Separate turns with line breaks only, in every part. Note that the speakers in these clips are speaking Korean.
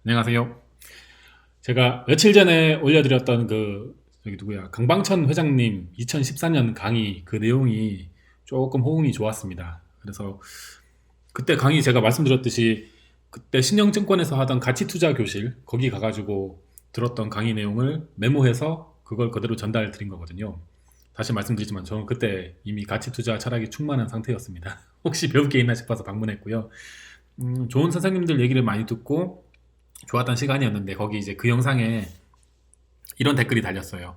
안녕하세요. 제가 며칠 전에 올려드렸던 저기 누구야 강방천 회장님 2014년 강의 그 내용이 조금 호응이 좋았습니다. 그래서 그때 강의 제가 말씀드렸듯이 그때 신영증권에서 하던 가치투자 교실 거기 가가지고 들었던 강의 내용을 메모해서 그걸 그대로 전달 드린 거거든요. 다시 말씀드리지만 저는 그때 이미 가치투자 철학이 충만한 상태였습니다. 혹시 배울 게 있나 싶어서 방문했고요. 좋은 선생님들 얘기를 많이 듣고 좋았던 시간이었는데 거기 이제 그 영상에 이런 댓글이 달렸어요.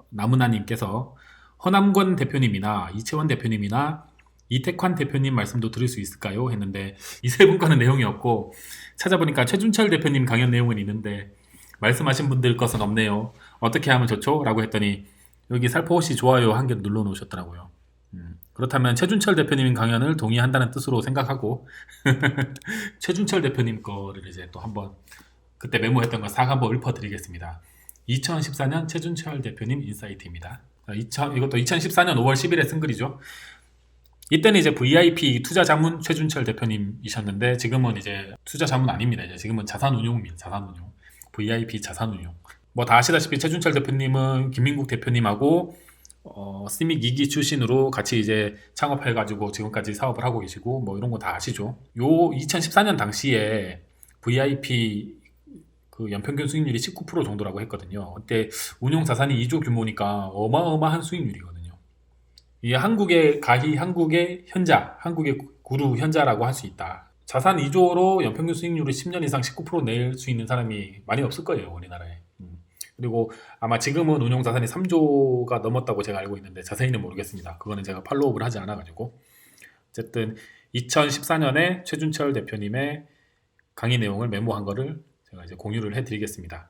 나무나님께서 허남권 대표님이나 이채원 대표님이나 이택환 대표님 말씀도 들을 수 있을까요? 했는데 이 세 분 거는 내용이 없고 찾아보니까 최준철 대표님 강연 내용은 있는데 말씀하신 분들 것은 없네요. 어떻게 하면 좋죠? 라고 했더니 여기 살포시 좋아요 한 개 눌러 놓으셨더라고요. 그렇다면 최준철 대표님 강연을 동의한다는 뜻으로 생각하고 최준철 대표님 거를 이제 또 한번 그때 메모했던 거 싹 한번 읊어드리겠습니다. 2014년 최준철 대표님 인사이트입니다. 이것도 2014년 5월 10일에 쓴 글이죠. 이때는 이제 VIP 투자 자문 최준철 대표님이셨는데 지금은 이제 투자 자문 아닙니다. 이제 지금은 자산운용입니다. 자산운용. VIP 자산운용. 뭐 다 아시다시피 최준철 대표님은 김민국 대표님하고 스믹 2기 출신으로 같이 이제 창업해가지고 지금까지 사업을 하고 계시고 뭐 이런 거 다 아시죠. 요 2014년 당시에 VIP 그 연평균 수익률이 19% 정도라고 했거든요. 그때 운용 자산이 2조 규모니까 어마어마한 수익률이거든요. 이게 한국의 가히 한국의 현자, 한국의 구루 현자라고 할 수 있다. 자산 2조로 연평균 수익률을 10년 이상 19%낼 수 있는 사람이 많이 없을 거예요, 우리나라에. 그리고 아마 지금은 운용 자산이 3조가 넘었다고 제가 알고 있는데 자세히는 모르겠습니다. 그거는 제가 팔로우업을 하지 않아가지고. 어쨌든 2014년에 최준철 대표님의 강의 내용을 메모한 거를 제가 이제 공유를 해드리겠습니다.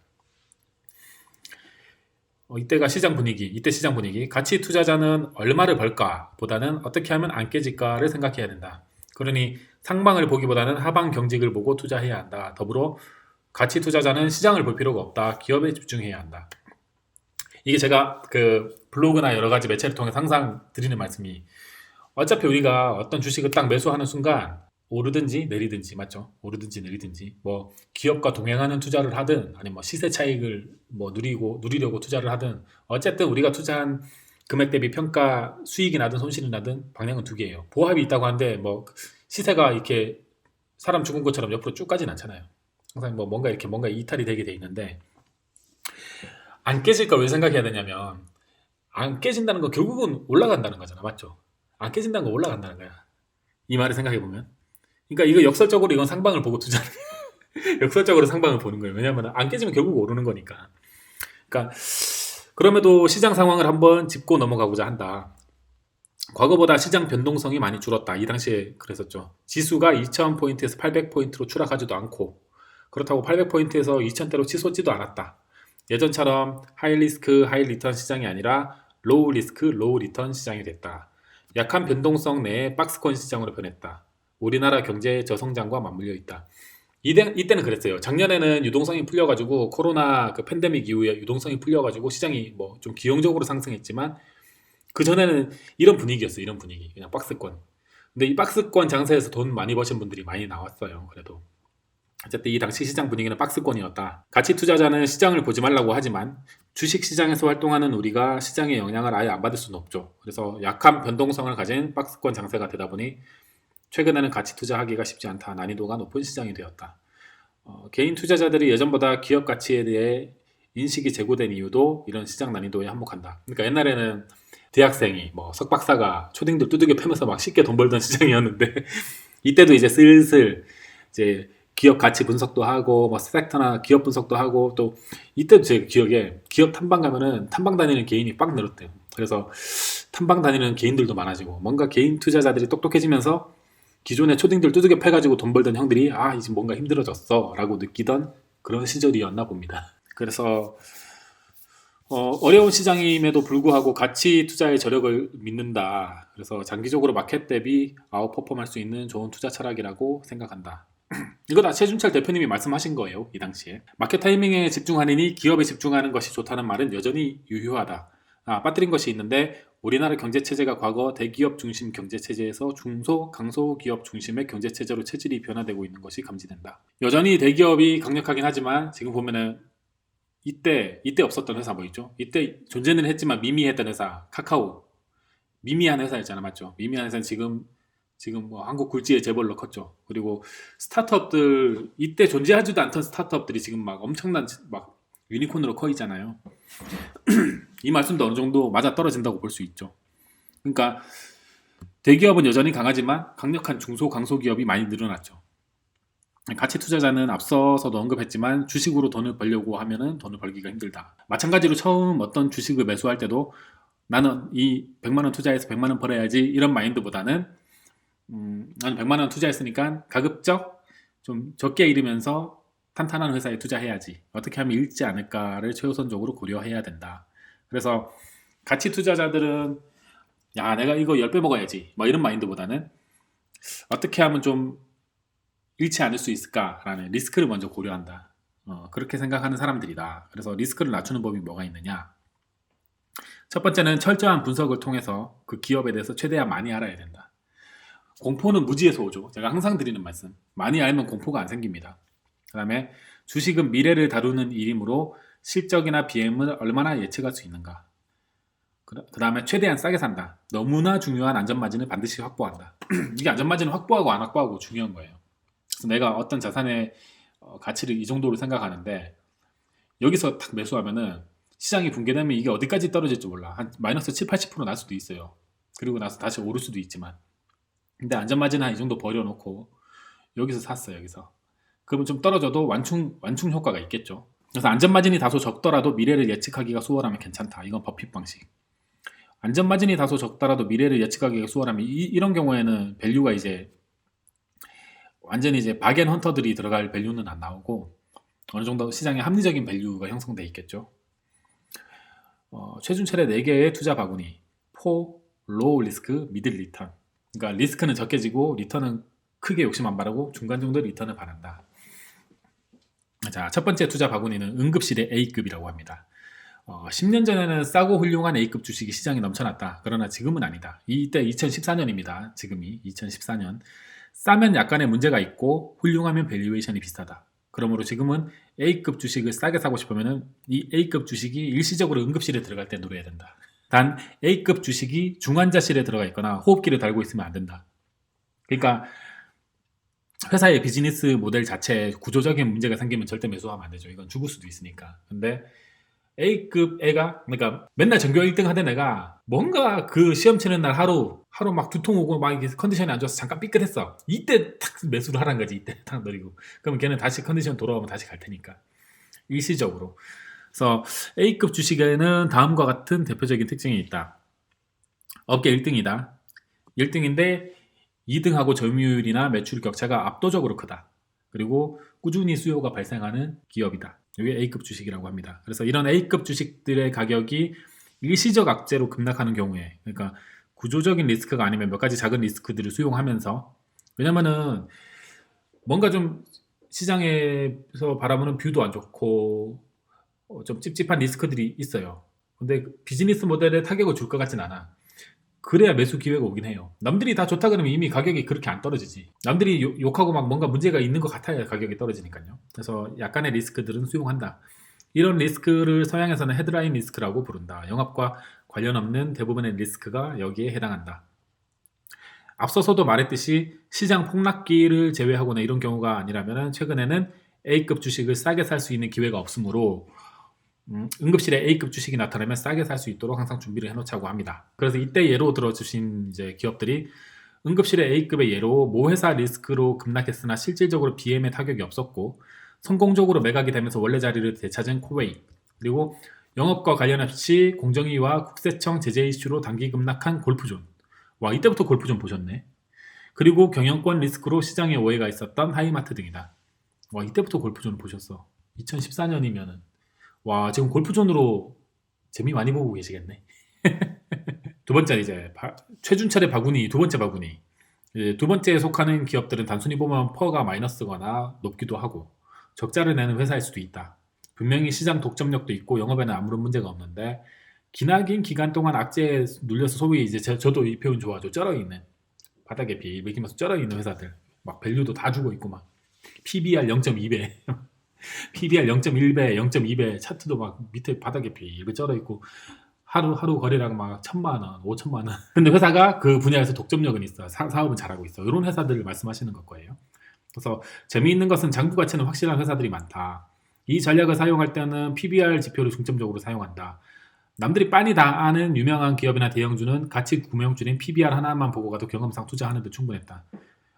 이때가 시장 분위기, 이때 시장 분위기. 가치 투자자는 얼마를 벌까 보다는 어떻게 하면 안 깨질까를 생각해야 된다. 그러니 상방을 보기보다는 하방 경직을 보고 투자해야 한다. 더불어 가치 투자자는 시장을 볼 필요가 없다. 기업에 집중해야 한다. 이게 제가 그 블로그나 여러 가지 매체를 통해 항상 드리는 말씀이 어차피 우리가 어떤 주식을 딱 매수하는 순간 오르든지 내리든지 맞죠? 오르든지 내리든지 뭐 기업과 동행하는 투자를 하든 아니면 뭐 시세 차익을 뭐 누리려고 투자를 하든 어쨌든 우리가 투자한 금액 대비 평가 수익이 나든 손실이 나든 방향은 두 개예요. 보합이 있다고 하는데 뭐 시세가 이렇게 사람 죽은 것처럼 옆으로 쭉 가진 않잖아요. 항상 뭐 뭔가 이탈이 되게 돼 있는데 안 깨질까 왜 생각해야 되냐면 안 깨진다는 건 결국은 올라간다는 거잖아. 맞죠? 안 깨진다는 건 올라간다는 거야. 이 말을 생각해 보면. 그러니까 이거 역설적으로 이건 상방을 보고 투자를 역설적으로 상방을 보는 거예요. 왜냐하면 안 깨지면 결국 오르는 거니까. 그러니까 그럼에도 시장 상황을 한번 짚고 넘어가고자 한다. 과거보다 시장 변동성이 많이 줄었다. 이 당시에 그랬었죠. 지수가 2000포인트에서 800포인트로 추락하지도 않고 그렇다고 800포인트에서 2000대로 치솟지도 않았다. 예전처럼 하이 리스크 하이 리턴 시장이 아니라 로우 리스크 로우 리턴 시장이 됐다. 약한 변동성 내에 박스권 시장으로 변했다. 우리나라 경제의 저성장과 맞물려 있다. 이때는 그랬어요. 작년에는 유동성이 풀려가지고 코로나 그 팬데믹 이후에 유동성이 풀려가지고 시장이 뭐 좀 기형적으로 상승했지만 그 전에는 이런 분위기였어요. 이런 분위기. 그냥 박스권. 근데 이 박스권 장세에서 돈 많이 버신 분들이 많이 나왔어요. 그래도. 어쨌든 이 당시 시장 분위기는 박스권이었다. 가치 투자자는 시장을 보지 말라고 하지만 주식 시장에서 활동하는 우리가 시장의 영향을 아예 안 받을 수는 없죠. 그래서 약한 변동성을 가진 박스권 장세가 되다 보니 최근에는 가치 투자하기가 쉽지 않다. 난이도가 높은 시장이 되었다. 개인 투자자들이 예전보다 기업 가치에 대해 인식이 제고된 이유도 이런 시장 난이도에 한몫한다. 그러니까 옛날에는 대학생이 뭐 석박사가 초딩들 두들겨 패면서 막 쉽게 돈 벌던 시장이었는데 이때도 이제 슬슬 이제 기업 가치 분석도 하고 뭐 섹터나 기업 분석도 하고 또 이때도 제 기억에 기업 탐방 가면은 탐방 다니는 개인이 빡 늘었대요. 그래서 탐방 다니는 개인들도 많아지고 뭔가 개인 투자자들이 똑똑해지면서 기존의 초딩들 두들겨 패가지고 돈 벌던 형들이 이제 뭔가 힘들어졌어 라고 느끼던 그런 시절이었나 봅니다. 그래서 어려운 시장임에도 불구하고 가치 투자의 저력을 믿는다. 그래서 장기적으로 마켓 대비 아웃퍼폼할 수 있는 좋은 투자 철학이라고 생각한다. 이거 다 최준철 대표님이 말씀하신 거예요. 이 당시에. 마켓 타이밍에 집중하느니 기업에 집중하는 것이 좋다는 말은 여전히 유효하다. 빠뜨린 것이 있는데 우리나라 경제체제가 과거 대기업 중심 경제체제에서 중소, 강소기업 중심의 경제체제로 체질이 변화되고 있는 것이 감지된다. 여전히 대기업이 강력하긴 하지만 지금 보면은 이때 없었던 회사 뭐 있죠? 이때 존재는 했지만 미미했던 회사 카카오 미미한 회사였잖아, 맞죠? 미미한 회사는 지금 뭐 한국 굴지의 재벌로 컸죠. 그리고 스타트업들 이때 존재하지도 않던 스타트업들이 지금 막 엄청난 막 유니콘으로 커 있잖아요. 이 말씀도 어느 정도 맞아 떨어진다고 볼 수 있죠. 그러니까 대기업은 여전히 강하지만 강력한 중소 강소기업이 많이 늘어났죠. 가치 투자자는 앞서서도 언급했지만 주식으로 돈을 벌려고 하면은 돈을 벌기가 힘들다. 마찬가지로 처음 어떤 주식을 매수할 때도 나는 이 100만 원 투자해서 100만 원 벌어야지 이런 마인드보다는 나는 100만 원 투자했으니까 가급적 좀 적게 잃으면서 탄탄한 회사에 투자해야지. 어떻게 하면 잃지 않을까를 최우선적으로 고려해야 된다. 그래서 가치 투자자들은 야, 내가 이거 10배 먹어야지. 뭐 이런 마인드보다는 어떻게 하면 좀 잃지 않을 수 있을까라는 리스크를 먼저 고려한다. 그렇게 생각하는 사람들이다. 그래서 리스크를 낮추는 법이 뭐가 있느냐? 첫 번째는 철저한 분석을 통해서 그 기업에 대해서 최대한 많이 알아야 된다. 공포는 무지에서 오죠. 제가 항상 드리는 말씀. 많이 알면 공포가 안 생깁니다. 그 다음에 주식은 미래를 다루는 일이므로 실적이나 BM을 얼마나 예측할 수 있는가. 그 다음에 최대한 싸게 산다. 너무나 중요한 안전마진을 반드시 확보한다. 이게 안전마진을 확보하고 안 확보하고 중요한 거예요. 그래서 내가 어떤 자산의 가치를 이 정도로 생각하는데 여기서 딱 매수하면은 시장이 붕괴되면 이게 어디까지 떨어질지 몰라. 한 마이너스 7, 80% 날 수도 있어요. 그리고 나서 다시 오를 수도 있지만. 근데 안전마진 한 이 정도 버려놓고 여기서 샀어요. 여기서. 그러면 좀 떨어져도 완충 효과가 있겠죠. 그래서 안전마진이 다소 적더라도 미래를 예측하기가 수월하면 괜찮다. 이건 버핏 방식. 안전마진이 다소 적더라도 미래를 예측하기가 수월하면 이런 경우에는 밸류가 이제 완전히 이제 박앤 헌터들이 들어갈 밸류는 안 나오고 어느 정도 시장에 합리적인 밸류가 형성돼 있겠죠. 최준철의 4개의 투자 바구니. 포, 로우 리스크, 미들 리턴. 그러니까 리스크는 적게 지고 리턴은 크게 욕심 안 바르고 중간 정도 리턴을 바란다. 자, 첫 번째 투자 바구니는 응급실의 A급이라고 합니다. 10년 전에는 싸고 훌륭한 A급 주식이 시장에 넘쳐났다. 그러나 지금은 아니다. 이때 2014년입니다. 지금이 2014년. 싸면 약간의 문제가 있고 훌륭하면 밸류에이션이 비슷하다. 그러므로 지금은 A급 주식을 싸게 사고 싶으면 이 A급 주식이 일시적으로 응급실에 들어갈 때 노려야 된다. 단 A급 주식이 중환자실에 들어가 있거나 호흡기를 달고 있으면 안 된다. 그러니까 회사의 비즈니스 모델 자체에 구조적인 문제가 생기면 절대 매수하면 안 되죠. 이건 죽을 수도 있으니까. 근데 A급 애가 그러니까 맨날 전교 1등 하던 애가 뭔가 그 시험 치는 날 하루 막 두통 오고 막 이게 컨디션이 안 좋아서 잠깐 삐끗했어. 이때 탁 매수를 하란 거지. 이때 탁 노리고. 그러면 걔는 다시 컨디션 돌아오면 다시 갈 테니까. 일시적으로. 그래서 A급 주식에는 다음과 같은 대표적인 특징이 있다. 업계 1등이다. 1등인데 2등하고 점유율이나 매출 격차가 압도적으로 크다. 그리고 꾸준히 수요가 발생하는 기업이다. 이게 A급 주식이라고 합니다. 그래서 이런 A급 주식들의 가격이 일시적 악재로 급락하는 경우에, 그러니까 구조적인 리스크가 아니면 몇 가지 작은 리스크들을 수용하면서, 왜냐면은 뭔가 좀 시장에서 바라보는 뷰도 안 좋고 좀 찝찝한 리스크들이 있어요. 근데 비즈니스 모델에 타격을 줄 것 같진 않아. 그래야 매수 기회가 오긴 해요. 남들이 다 좋다 그러면 이미 가격이 그렇게 안 떨어지지. 남들이 욕하고 막 뭔가 문제가 있는 것 같아야 가격이 떨어지니까요. 그래서 약간의 리스크들은 수용한다. 이런 리스크를 서양에서는 헤드라인 리스크라고 부른다. 영업과 관련 없는 대부분의 리스크가 여기에 해당한다. 앞서서도 말했듯이 시장 폭락기를 제외하거나 이런 경우가 아니라면 최근에는 A급 주식을 싸게 살 수 있는 기회가 없으므로 응급실에 A급 주식이 나타나면 싸게 살 수 있도록 항상 준비를 해놓자고 합니다. 그래서 이때 예로 들어주신 이제 기업들이 응급실의 A급의 예로 모 회사 리스크로 급락했으나 실질적으로 BM에 타격이 없었고 성공적으로 매각이 되면서 원래 자리를 되찾은 코웨이, 그리고 영업과 관련 없이 공정위와 국세청 제재 이슈로 단기 급락한 골프존. 와, 이때부터 골프존 보셨네. 그리고 경영권 리스크로 시장에 오해가 있었던 하이마트 등이다. 와, 이때부터 골프존 보셨어. 2014년이면은 와, 지금 골프존으로 재미 많이 보고 계시겠네. 두 번째 이제 최준철의 바구니, 두 번째 바구니. 두 번째에 속하는 기업들은 단순히 보면 퍼가 마이너스거나 높기도 하고 적자를 내는 회사일 수도 있다. 분명히 시장 독점력도 있고 영업에는 아무런 문제가 없는데 기나긴 기간 동안 악재에 눌려서 소위 이제 저도 이 표현 좋아하죠. 쩔어있는 바닥에 비 맥히면서 쩔어있는 회사들 막 밸류도 다 주고 있고 막 PBR 0.2배 PBR 0.1배 0.2배 차트도 막 밑에 바닥에 비 쩔어있고 하루 거래량 막 1,000만 원, 5천만 원. 근데 회사가 그 분야에서 독점력은 있어. 사업은 잘하고 있어. 이런 회사들을 말씀하시는 걸 거예요. 그래서 재미있는 것은 장부 가치는 확실한 회사들이 많다. 이 전략을 사용할 때는 PBR 지표를 중점적으로 사용한다. 남들이 빤히 다 아는 유명한 기업이나 대형주는 가치 구명줄인 PBR 하나만 보고 가도 경험상 투자하는 데 충분했다.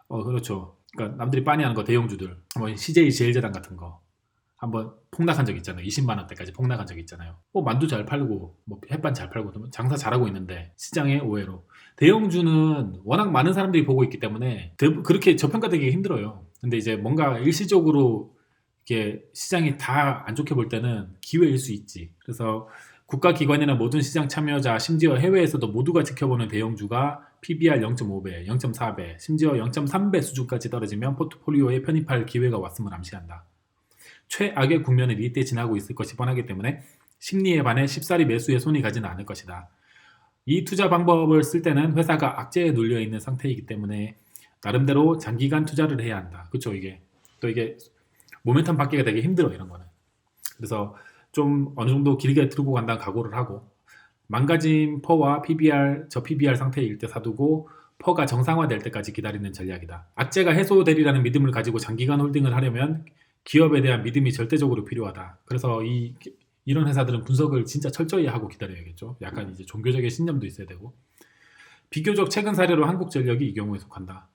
그렇죠. 그러니까 남들이 빤히 아는 거 대형주들, 뭐 CJ 제일제당 같은 거 한번 폭락한 적 있잖아요. 20만 원대까지 폭락한 적 있잖아요. 만두 잘 팔고 뭐 햇반 잘 팔고 장사 잘하고 있는데 시장의 오해로 대형주는 워낙 많은 사람들이 보고 있기 때문에 그렇게 저평가되기 힘들어요. 근데 이제 뭔가 일시적으로 이렇게 시장이 다 안 좋게 볼 때는 기회일 수 있지. 그래서 국가기관이나 모든 시장 참여자, 심지어 해외에서도 모두가 지켜보는 대형주가 PBR 0.5배, 0.4배, 심지어 0.3배 수준까지 떨어지면 포트폴리오에 편입할 기회가 왔음을 암시한다. 최악의 국면을 이때 지나고 있을 것이 뻔하기 때문에 심리에 반해 쉽사리 매수에 손이 가지는 않을 것이다. 이 투자 방법을 쓸 때는 회사가 악재에 눌려 있는 상태이기 때문에 나름대로 장기간 투자를 해야 한다. 그렇죠? 이게 모멘텀 받기가 되게 힘들어, 이런 거는. 그래서 좀 어느 정도 길게 들고 간다는 각오를 하고 망가진 퍼와 저 PBR 상태일 때 사두고 퍼가 정상화될 때까지 기다리는 전략이다. 악재가 해소되리라는 믿음을 가지고 장기간 홀딩을 하려면 기업에 대한 믿음이 절대적으로 필요하다. 그래서 이런 회사들은 분석을 진짜 철저히 하고 기다려야겠죠. 약간 이제 종교적인 신념도 있어야 되고. 비교적 최근 사례로 한국전력이 이 경우에 속한다.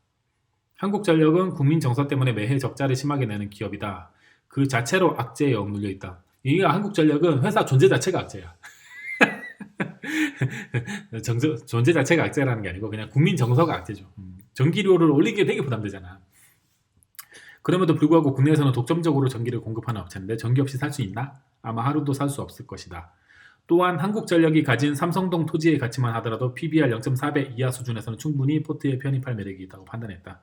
한국전력은 국민 정서 때문에 매해 적자를 심하게 내는 기업이다. 그 자체로 악재에 억눌려 있다. 이게 한국전력은 회사 존재 자체가 악재야. 존재 자체가 악재라는 게 아니고 그냥 국민 정서가 악재죠. 전기료를 올리기에 되게 부담되잖아. 그럼에도 불구하고 국내에서는 독점적으로 전기를 공급하는 업체인데 전기 없이 살 수 있나? 아마 하루도 살 수 없을 것이다. 또한 한국전력이 가진 삼성동 토지의 가치만 하더라도 PBR 0.4배 이하 수준에서는 충분히 포트에 편입할 매력이 있다고 판단했다.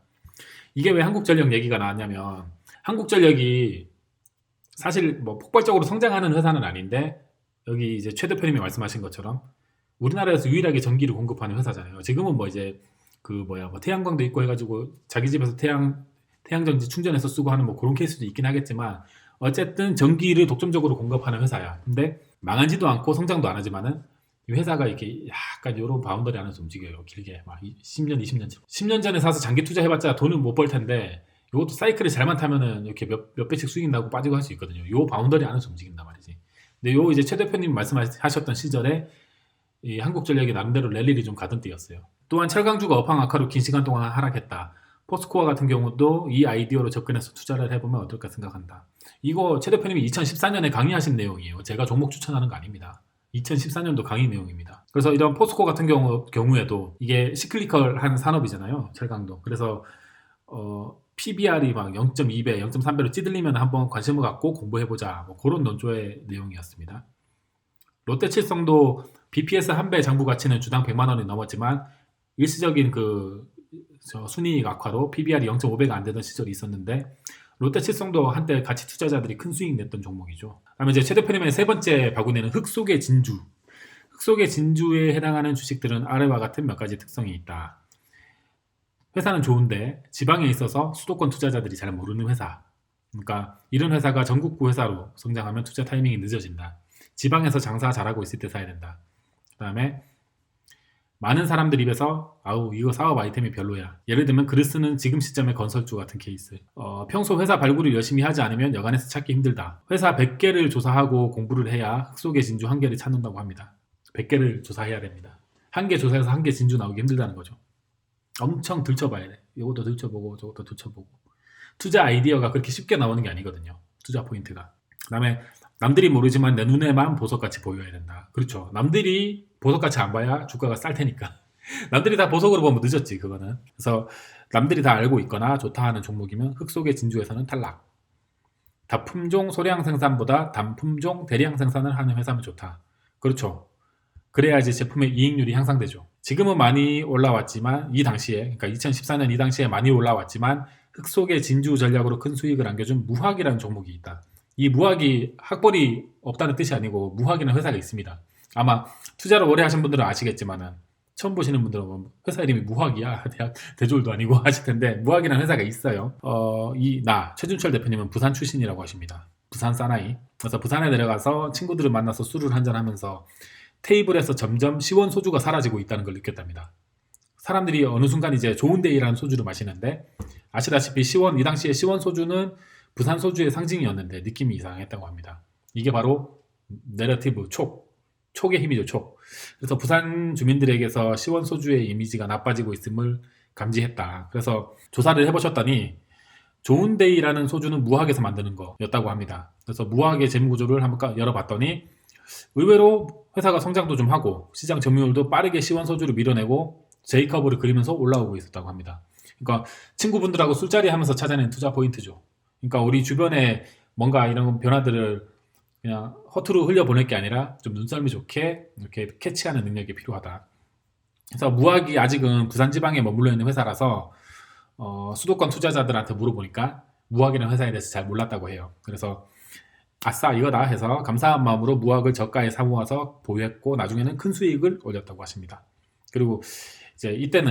이게 왜 한국전력 얘기가 나왔냐면 한국전력이 사실 뭐 폭발적으로 성장하는 회사는 아닌데 여기 이제 최 대표님이 말씀하신 것처럼 우리나라에서 유일하게 전기를 공급하는 회사잖아요. 지금은 뭐 이제 뭐 태양광도 있고 해가지고 자기 집에서 태양전지 충전해서 쓰고 하는 뭐 그런 케이스도 있긴 하겠지만 어쨌든 전기를 독점적으로 공급하는 회사야. 근데 망하지도 않고 성장도 안 하지만은 이 회사가 이렇게 약간 이런 바운더리 안에서 움직여요. 길게 막 10년, 20년 10년 전에 사서 장기 투자해봤자 돈을 못 벌 텐데 이것도 사이클을 잘만 타면은 이렇게 몇 배씩 수익 나고 빠지고 할 수 있거든요. 요 바운더리 안에서 움직인단 말이지. 근데 요 이제 최 대표님 말씀하셨던 시절에 이 한국전력이 나름대로 랠리를 좀 가던 때였어요. 또한 철강주가 업황 악화로 긴 시간 동안 하락했다. 포스코와 같은 경우도 이 아이디어로 접근해서 투자를 해보면 어떨까 생각한다. 이거 최 대표님이 2014년에 강의하신 내용이에요. 제가 종목 추천하는 거 아닙니다. 2014년도 강의 내용입니다. 그래서 이런 포스코 같은 경우에도 이게 시클리컬한 산업이잖아요. 철강도. 그래서 PBR이 막 0.2배, 0.3배로 찌들리면 한번 관심을 갖고 공부해보자. 뭐 그런 논조의 내용이었습니다. 롯데칠성도 BPS 한 배 장부 가치는 주당 100만 원이 넘었지만 일시적인 순이익 악화로 PBR이 0.5배가 안 되던 시절이 있었는데 롯데칠성도 한때 가치 투자자들이 큰 수익 냈던 종목이죠. 그다음에 이제 최 대표님의 세 번째 바구니는 흙 속의 진주. 흙 속의 진주에 해당하는 주식들은 아래와 같은 몇 가지 특성이 있다. 회사는 좋은데 지방에 있어서 수도권 투자자들이 잘 모르는 회사. 그러니까 이런 회사가 전국구 회사로 성장하면 투자 타이밍이 늦어진다. 지방에서 장사 잘하고 있을 때 사야 된다. 그 다음에 많은 사람들 입에서 아우 이거 사업 아이템이 별로야. 예를 들면 글을 쓰는 지금 시점의 건설주 같은 케이스. 평소 회사 발굴을 열심히 하지 않으면 여간에서 찾기 힘들다. 회사 100개를 조사하고 공부를 해야 흙 속의 진주 1개를 찾는다고 합니다. 100개를 조사해야 됩니다. 1개 조사해서 1개 진주 나오기 힘들다는 거죠. 엄청 들춰봐야 돼. 이것도 들춰보고 저것도 들춰보고. 투자 아이디어가 그렇게 쉽게 나오는 게 아니거든요. 투자 포인트가. 그 다음에 남들이 모르지만 내 눈에만 보석같이 보여야 된다. 그렇죠. 남들이 보석같이 안 봐야 주가가 쌀 테니까. 남들이 다 보석으로 보면 늦었지, 그거는. 그래서 남들이 다 알고 있거나 좋다 하는 종목이면 흙 속의 진주에서는 탈락. 다품종 소량 생산보다 단품종 대량 생산을 하는 회사면 좋다. 그렇죠. 그래야지 제품의 이익률이 향상되죠. 지금은 많이 올라왔지만 이 당시에, 그러니까 2014년 이 당시에 많이 올라왔지만 흙 속의 진주 전략으로 큰 수익을 안겨준 무학이라는 종목이 있다. 이 무학이 학벌이 없다는 뜻이 아니고 무학이라는 회사가 있습니다. 아마 투자를 오래 하신 분들은 아시겠지만은 처음 보시는 분들은 뭐 회사 이름이 무학이야. 대학 대졸도 아니고 하실 텐데 무학이라는 회사가 있어요. 최준철 대표님은 부산 출신이라고 하십니다. 부산 사나이. 그래서 부산에 내려가서 친구들을 만나서 술을 한잔 하면서 테이블에서 점점 시원 소주가 사라지고 있다는 걸 느꼈답니다. 사람들이 어느 순간 이제 좋은데이라는 소주를 마시는데 아시다시피 이 당시에 시원 소주는 부산 소주의 상징이었는데 느낌이 이상했다고 합니다. 이게 바로 내러티브 촉의 힘이죠. 촉. 그래서 부산 주민들에게서 시원 소주의 이미지가 나빠지고 있음을 감지했다. 그래서 조사를 해보셨더니 좋은데이라는 소주는 무학에서 만드는 거였다고 합니다. 그래서 무학의 재무구조를 한번 열어봤더니 의외로 회사가 성장도 좀 하고 시장 점유율도 빠르게 시원 소주를 밀어내고 J커브를 그리면서 올라오고 있었다고 합니다. 그러니까 친구분들하고 술자리 하면서 찾아낸 투자 포인트죠. 그러니까 우리 주변에 뭔가 이런 변화들을 그냥 허투루 흘려보낼 게 아니라 좀 눈썰미 좋게 이렇게 캐치하는 능력이 필요하다. 그래서 무학이 아직은 부산 지방에 머물러 있는 회사라서 수도권 투자자들한테 물어보니까 무학이라는 회사에 대해서 잘 몰랐다고 해요. 그래서 아싸 이거다 해서 감사한 마음으로 무학을 저가에 사모아서 보유했고 나중에는 큰 수익을 올렸다고 하십니다. 그리고 이제 이때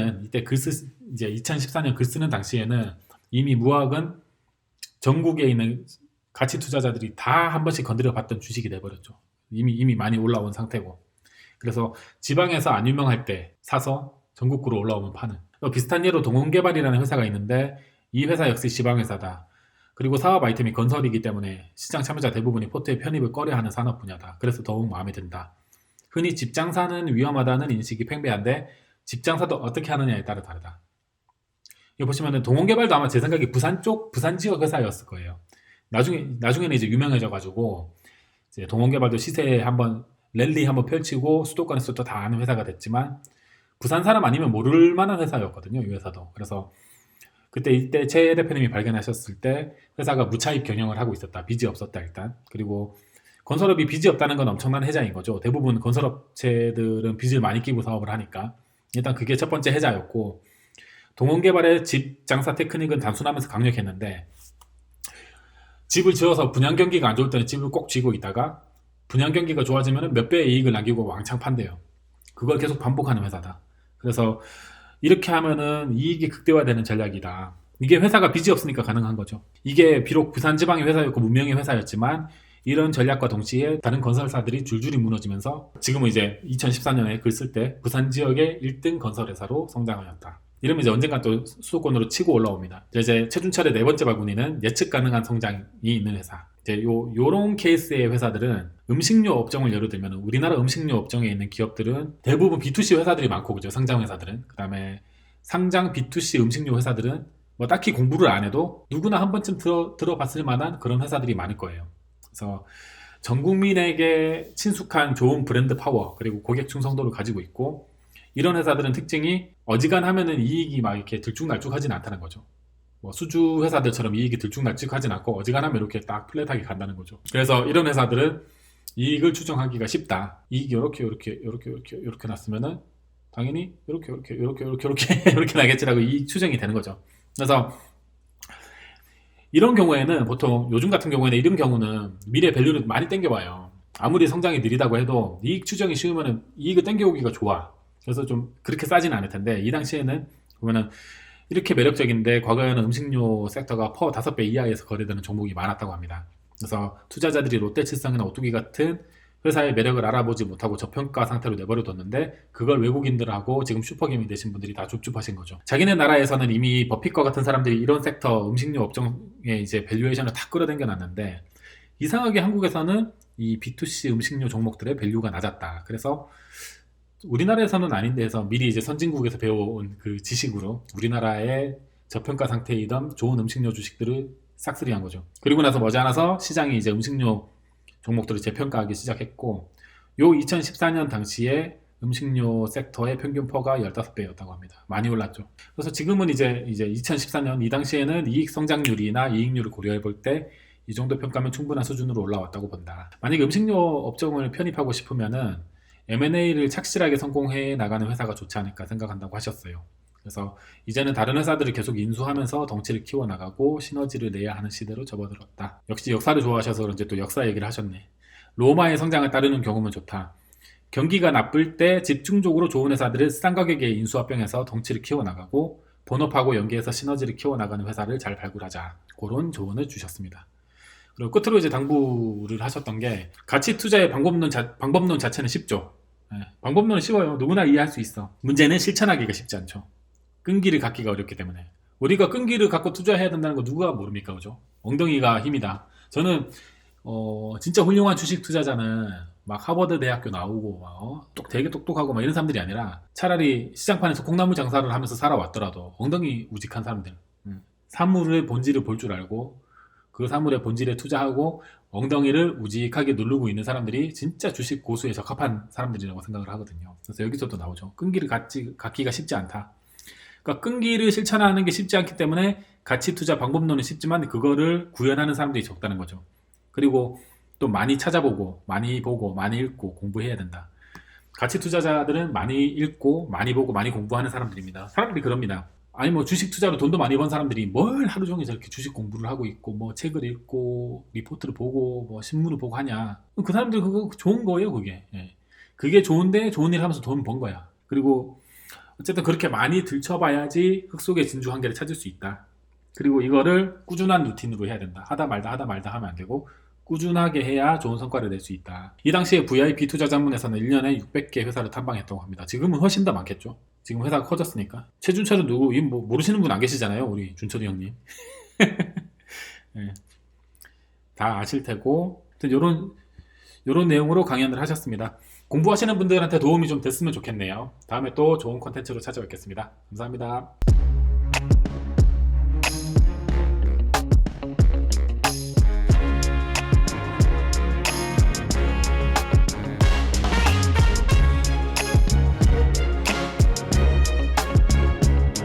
이제 2014년 글 쓰는 당시에는 이미 무학은 전국에 있는 가치 투자자들이 다 한 번씩 건드려 봤던 주식이 돼버렸죠. 이미 많이 올라온 상태고. 그래서 지방에서 안 유명할 때 사서 전국구로 올라오면 파는. 비슷한 예로 동원개발이라는 회사가 있는데 이 회사 역시 지방회사다. 그리고 사업 아이템이 건설이기 때문에 시장 참여자 대부분이 포트에 편입을 꺼려하는 산업 분야다. 그래서 더욱 마음에 든다. 흔히 집 장사는 위험하다는 인식이 팽배한데 집 장사도 어떻게 하느냐에 따라 다르다. 여기 보시면은 동원개발도 아마 제 생각에 부산 지역 회사였을 거예요. 나중에는 이제 유명해져가지고 이제 동원개발도 시세에 랠리 한번 펼치고 수도권에서도 다 아는 회사가 됐지만 부산 사람 아니면 모를 만한 회사였거든요. 이 회사도. 그래서 이때 최 대표님이 발견하셨을 때 회사가 무차익 경영을 하고 있었다. 빚이 없었다 일단. 그리고 건설업이 빚이 없다는 건 엄청난 해자인 거죠. 대부분 건설업체들은 빚을 많이 끼고 사업을 하니까 일단 그게 첫 번째 해자였고 동원개발의 집 장사 테크닉은 단순하면서 강력했는데 집을 지어서 분양 경기가 안 좋을 때는 집을 꼭 쥐고 있다가 분양 경기가 좋아지면 몇 배의 이익을 남기고 왕창 판대요. 그걸 계속 반복하는 회사다. 그래서 이렇게 하면은 이익이 극대화되는 전략이다. 이게 회사가 빚이 없으니까 가능한 거죠. 이게 비록 부산 지방의 회사였고 문명의 회사였지만 이런 전략과 동시에 다른 건설사들이 줄줄이 무너지면서 지금은 이제 2014년에 글 쓸 때 부산 지역의 1등 건설회사로 성장하였다. 이러면 이제 언젠가 또 수도권으로 치고 올라옵니다. 이제 최준철의 네 번째 바구니는 예측 가능한 성장이 있는 회사. 이제 요런 케이스의 회사들은 음식료 업종을 예로 들면 우리나라 음식료 업종에 있는 기업들은 대부분 B2C 회사들이 많고 그죠. 상장 회사들은. 그 다음에 상장 B2C 음식료 회사들은 뭐 딱히 공부를 안 해도 누구나 한 번쯤 들어봤을 만한 그런 회사들이 많을 거예요. 그래서 전 국민에게 친숙한 좋은 브랜드 파워 그리고 고객 충성도를 가지고 있고 이런 회사들은 특징이 어지간하면은 이익이 막 이렇게 들쭉날쭉하진 않다는 거죠. 뭐 수주 회사들처럼 이익이 들쭉날쭉하진 않고 어지간하면 이렇게 딱 플랫하게 간다는 거죠. 그래서 이런 회사들은 이익을 추정하기가 쉽다. 이익이 이렇게 났으면은 당연히 이렇게 나겠지라고 이익 추정이 되는 거죠. 그래서 이런 경우에는 보통 요즘 같은 경우에는 이런 경우는 미래 밸류를 많이 땡겨봐요. 아무리 성장이 느리다고 해도 이익 추정이 쉬우면 이익을 땡겨오기가 좋아. 그래서 좀 그렇게 싸지는 않을 텐데 이 당시에는 보면은 이렇게 매력적인데 과거에는 음식료 섹터가 퍼 5배 이하에서 거래되는 종목이 많았다고 합니다. 그래서 투자자들이 롯데칠성이나 오뚜기 같은 회사의 매력을 알아보지 못하고 저평가 상태로 내버려뒀는데 그걸 외국인들하고 지금 슈퍼게임이 되신 분들이 다 줍줍하신 거죠. 자기네 나라에서는 이미 버핏과 같은 사람들이 이런 섹터 음식료 업종에 이제 밸류에이션을 다 끌어당겨 놨는데 이상하게 한국에서는 이 B2C 음식료 종목들의 밸류가 낮았다. 그래서 우리나라에서는 아닌데 해서 미리 이제 선진국에서 배워온 그 지식으로 우리나라의 저평가 상태이던 좋은 음식료 주식들을 싹쓸이한 거죠. 그리고 나서 머지않아서 시장이 이제 음식료 종목들을 재평가하기 시작했고 요 2014년 당시에 음식료 섹터의 평균 퍼가 15배였다고 합니다. 많이 올랐죠. 그래서 지금은 이제 2014년 이 당시에는 이익 성장률이나 이익률을 고려해 볼 때 이 정도 평가면 충분한 수준으로 올라왔다고 본다. 만약에 음식료 업종을 편입하고 싶으면은 M&A를 착실하게 성공해 나가는 회사가 좋지 않을까 생각한다고 하셨어요. 그래서 이제는 다른 회사들을 계속 인수하면서 덩치를 키워나가고 시너지를 내야 하는 시대로 접어들었다. 역시 역사를 좋아하셔서 그런지 또 역사 얘기를 하셨네. 로마의 성장을 따르는 경우면 좋다. 경기가 나쁠 때 집중적으로 좋은 회사들을 싼 가격에 인수합병해서 덩치를 키워나가고 본업하고 연계해서 시너지를 키워나가는 회사를 잘 발굴하자. 그런 조언을 주셨습니다. 그리고 끝으로 이제 당부를 하셨던 게 가치 투자의 방법론 자체는 쉽죠. 예, 방법론은 쉬워요. 누구나 이해할 수 있어. 문제는 실천하기가 쉽지 않죠. 끈기를 갖기가 어렵기 때문에. 우리가 끈기를 갖고 투자해야 된다는 거 누가 모릅니까? 그죠? 엉덩이가 힘이다. 저는 진짜 훌륭한 주식 투자자는 막 하버드 대학교 나오고 되게 똑똑하고 막 이런 사람들이 아니라 차라리 시장판에서 콩나물 장사를 하면서 살아왔더라도 엉덩이 우직한 사람들, 사물의 본질을 볼 줄 알고 그 사물의 본질에 투자하고 엉덩이를 우직하게 누르고 있는 사람들이 진짜 주식 고수에 적합한 사람들이라고 생각을 하거든요. 그래서 여기서도 나오죠. 끈기를 갖기가 쉽지 않다. 그러니까 끈기를 실천하는 게 쉽지 않기 때문에 가치 투자 방법론은 쉽지만 그거를 구현하는 사람들이 적다는 거죠. 그리고 또 많이 찾아보고 많이 보고 많이 읽고 공부해야 된다. 가치 투자자들은 많이 읽고 많이 보고 많이 공부하는 사람들입니다. 사람들이 그럽니다. 아니 뭐 주식 투자로 돈도 많이 번 사람들이 뭘 하루 종일 저렇게 주식 공부를 하고 있고 뭐 책을 읽고 리포트를 보고 뭐 신문을 보고 하냐. 그 사람들 그거 좋은 거예요, 그게. 예. 그게 좋은데 좋은 일 하면서 돈 번 거야. 그리고 어쨌든 그렇게 많이 들춰봐야지 흙 속의 진주 한 개를 찾을 수 있다. 그리고 이거를 꾸준한 루틴으로 해야 된다. 하다 말다 하면 안 되고 꾸준하게 해야 좋은 성과를 낼 수 있다. 이 당시에 VIP 투자자문에서는 1년에 600개 회사를 탐방했다고 합니다. 지금은 훨씬 더 많겠죠. 지금 회사가 커졌으니까. 최준철은 누구? 뭐 모르시는 분 안 계시잖아요. 우리 준철이 형님. 네. 다 아실 테고 요런 내용으로 강연을 하셨습니다. 공부하시는 분들한테 도움이 좀 됐으면 좋겠네요. 다음에 또 좋은 콘텐츠로 찾아뵙겠습니다. 감사합니다.